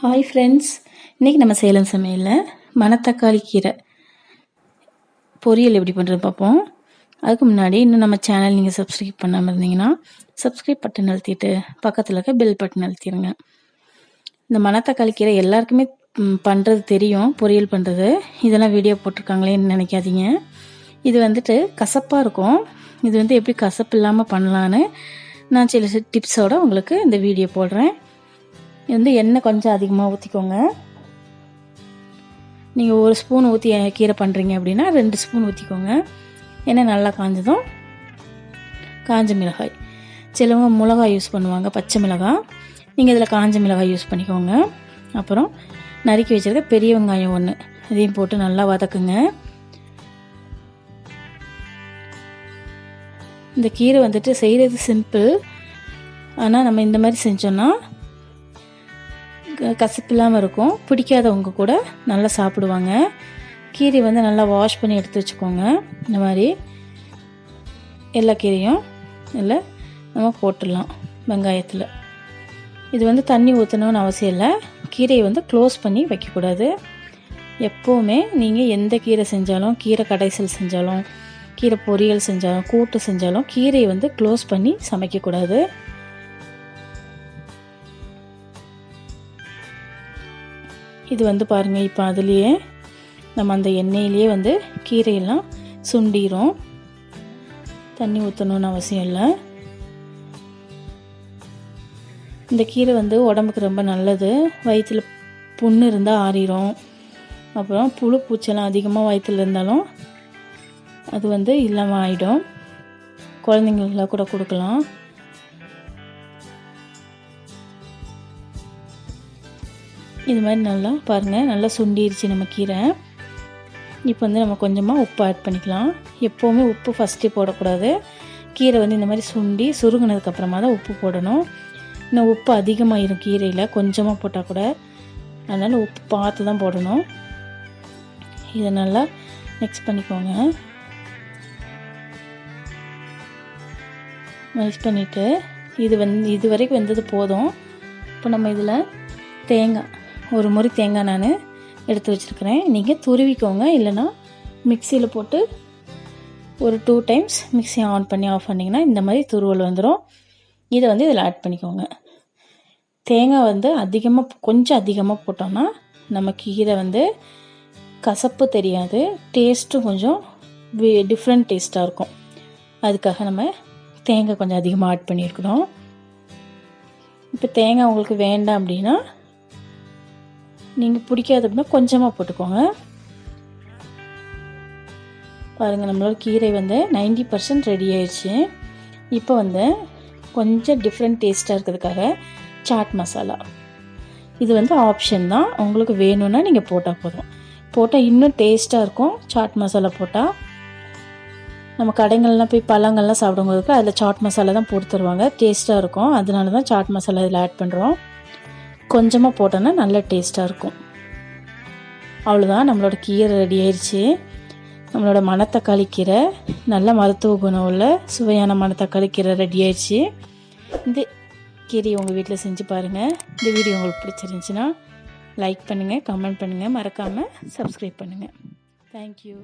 Hi friends, இன்றைக்கி நம்ம சேலம் சமையலில் மணத்தக்காளி கீரை பொரியல் எப்படி பண்ணுறது பார்ப்போம். அதுக்கு முன்னாடி இன்னும் நம்ம சேனல் நீங்கள் சப்ஸ்கிரைப் பண்ணாமல் இருந்தீங்கன்னா சப்ஸ்கிரைப் பட்டன் அழுத்திட்டு பக்கத்தில் இருக்க பெல் பட்டன் அழுத்திடுங்க. இந்த மணத்தக்காளி கீரை எல்லாருக்குமே பண்ணுறது தெரியும், பொரியல் பண்ணுறது. இதெல்லாம் வீடியோ போட்டிருக்காங்களேன்னு நினைக்காதீங்க. இது கசப்பாக இருக்கும். இது எப்படி கசப்பு இல்லாமல் பண்ணலான்னு நான் சில டிப்ஸோடு உங்களுக்கு இந்த வீடியோ போடுறேன். எண்ணெய் கொஞ்சம் அதிகமாக ஊற்றிக்கோங்க. நீங்கள் 1 ஸ்பூன் ஊற்றி கீரை பண்ணுறீங்க அப்படின்னா 2 ஸ்பூன் ஊற்றிக்கோங்க. எண்ணெய் நல்லா காஞ்சதும் காஞ்ச மிளகாய், சிலவங்க மிளகாய் யூஸ் பண்ணுவாங்க, பச்சை மிளகாய். நீங்கள் இதில் காஞ்ச மிளகாய் யூஸ் பண்ணிக்கோங்க. அப்புறம் நறுக்கி வச்சுருக்க பெரிய வெங்காயம் 1, இதையும் போட்டு நல்லா வதக்குங்க. இந்த கீரை செய்கிறது சிம்பிள், ஆனால் நம்ம இந்த மாதிரி செஞ்சோன்னா கசப்பு இல்லாமல் இருக்கும். பிடிக்காதவங்க கூட நல்லா சாப்பிடுவாங்க. கீரை நல்லா வாஷ் பண்ணி எடுத்து வச்சுக்கோங்க. இந்த மாதிரி எல்லா கீரையும் இல்லை நம்ம போட்டுடலாம் வெங்காயத்தில். இது தண்ணி ஊற்றணும்னு அவசியம் இல்லை. கீரையை க்ளோஸ் பண்ணி வைக்கக்கூடாது. எப்போவுமே நீங்கள் எந்த கீரை செஞ்சாலும், கீரை கடைசல் செஞ்சாலும், கீரை பொரியல் செஞ்சாலும், கூட்டு செஞ்சாலும் கீரையை க்ளோஸ் பண்ணி சமைக்கக்கூடாது. இது பாருங்கள், இப்போ அதுலேயே நம்ம அந்த எண்ணெயிலேயே கீரையெல்லாம் சுண்டிரும். தண்ணி ஊற்றணும்னு அவசியம் இல்லை. இந்த கீரை உடம்புக்கு ரொம்ப நல்லது. வயிற்றில் புண்ணு இருந்தால் ஆறிடும். அப்புறம் புழு பூச்செல்லாம் அதிகமாக வயிற்றில் இருந்தாலும் அது இல்லாமல் ஆகிடும். குழந்தைங்களுக்கெல்லாம் கூட கொடுக்கலாம். இது மாதிரி நல்லா பாருங்கள், நல்லா சுண்டிருச்சு நம்ம கீரை. இப்போ நம்ம கொஞ்சமாக உப்பு ஆட் பண்ணிக்கலாம். எப்போவுமே உப்பு ஃபஸ்ட்டு போடக்கூடாது. கீரை இந்த மாதிரி சுண்டி சுருங்கினதுக்கப்புறமா தான் உப்பு போடணும். இன்னும் உப்பு அதிகமாகிடும் கீரையில், கொஞ்சமாக போட்டால் கூட. அதனால் உப்பு பார்த்து தான் போடணும். இதை நல்லா மிக்ஸ் பண்ணிக்கோங்க. மிக்ஸ் பண்ணிவிட்டு இது வரைக்கும் வெந்தது போதும். இப்போ நம்ம இதில் தேங்காய், 1 முறி தேங்காய் நான் எடுத்து வச்சுருக்கிறேன். நீங்கள் துருவிக்கோங்க, இல்லைனா மிக்சியில் போட்டு ஒரு 2 டைம்ஸ் மிக்ஸி ஆன் பண்ணி ஆஃப் பண்ணிங்கன்னா இந்த மாதிரி துருவல் வந்துடும். இதை இதில் ஆட் பண்ணிக்கோங்க. தேங்காய் கொஞ்சம் அதிகமாக போட்டோம்னா நம்ம கீரை கசப்பு தெரியாது, டேஸ்ட்டும் கொஞ்சம் டிஃப்ரெண்ட் டேஸ்ட்டாக இருக்கும். அதுக்காக நம்ம தேங்காய் கொஞ்சம் அதிகமாக ஆட் பண்ணியிருக்கணும். இப்போ தேங்காய் உங்களுக்கு வேண்டாம் அப்படின்னா, நீங்கள் பிடிக்காது அப்படின்னா கொஞ்சமாக போட்டுக்கோங்க. பாருங்கள், நம்மளோட கீரை 90% ரெடி ஆயிடுச்சு. இப்போ கொஞ்சம் டிஃப்ரெண்ட் டேஸ்ட்டாக இருக்கிறதுக்காக சாட் மசாலா, இது ஆப்ஷன் தான். உங்களுக்கு வேணும்னா நீங்கள் போட்டால் போதும். போட்டால் இன்னும் டேஸ்ட்டாக இருக்கும். சாட் மசாலா போட்டால் நம்ம கடைகள்லாம் போய் பழங்கள்லாம் சாப்பிடும்போது அதில் சாட் மசாலா தான் போட்டு தருவாங்க, டேஸ்ட்டாக இருக்கும். அதனால தான் சாட் மசாலா இதில் ஆட் பண்ணுறோம். கொஞ்சமாக போட்டோன்னா நல்ல டேஸ்ட்டாக இருக்கும். அவ்வளோதான், நம்மளோட கீரை ரெடி ஆயிடுச்சு. நம்மளோட மணத்தக்காளி கீரை, நல்ல மருத்துவ குணம் உள்ள சுவையான மணத்தக்காளி கீரை ரெடி ஆயிடுச்சு. இந்த கீரையை உங்கள் வீட்டில் செஞ்சு பாருங்கள். இந்த வீடியோ உங்களுக்கு பிடிச்சிருந்துச்சின்னா லைக் பண்ணுங்கள், கமெண்ட் பண்ணுங்கள், மறக்காமல் சப்ஸ்கிரைப் பண்ணுங்கள். தேங்க்யூ.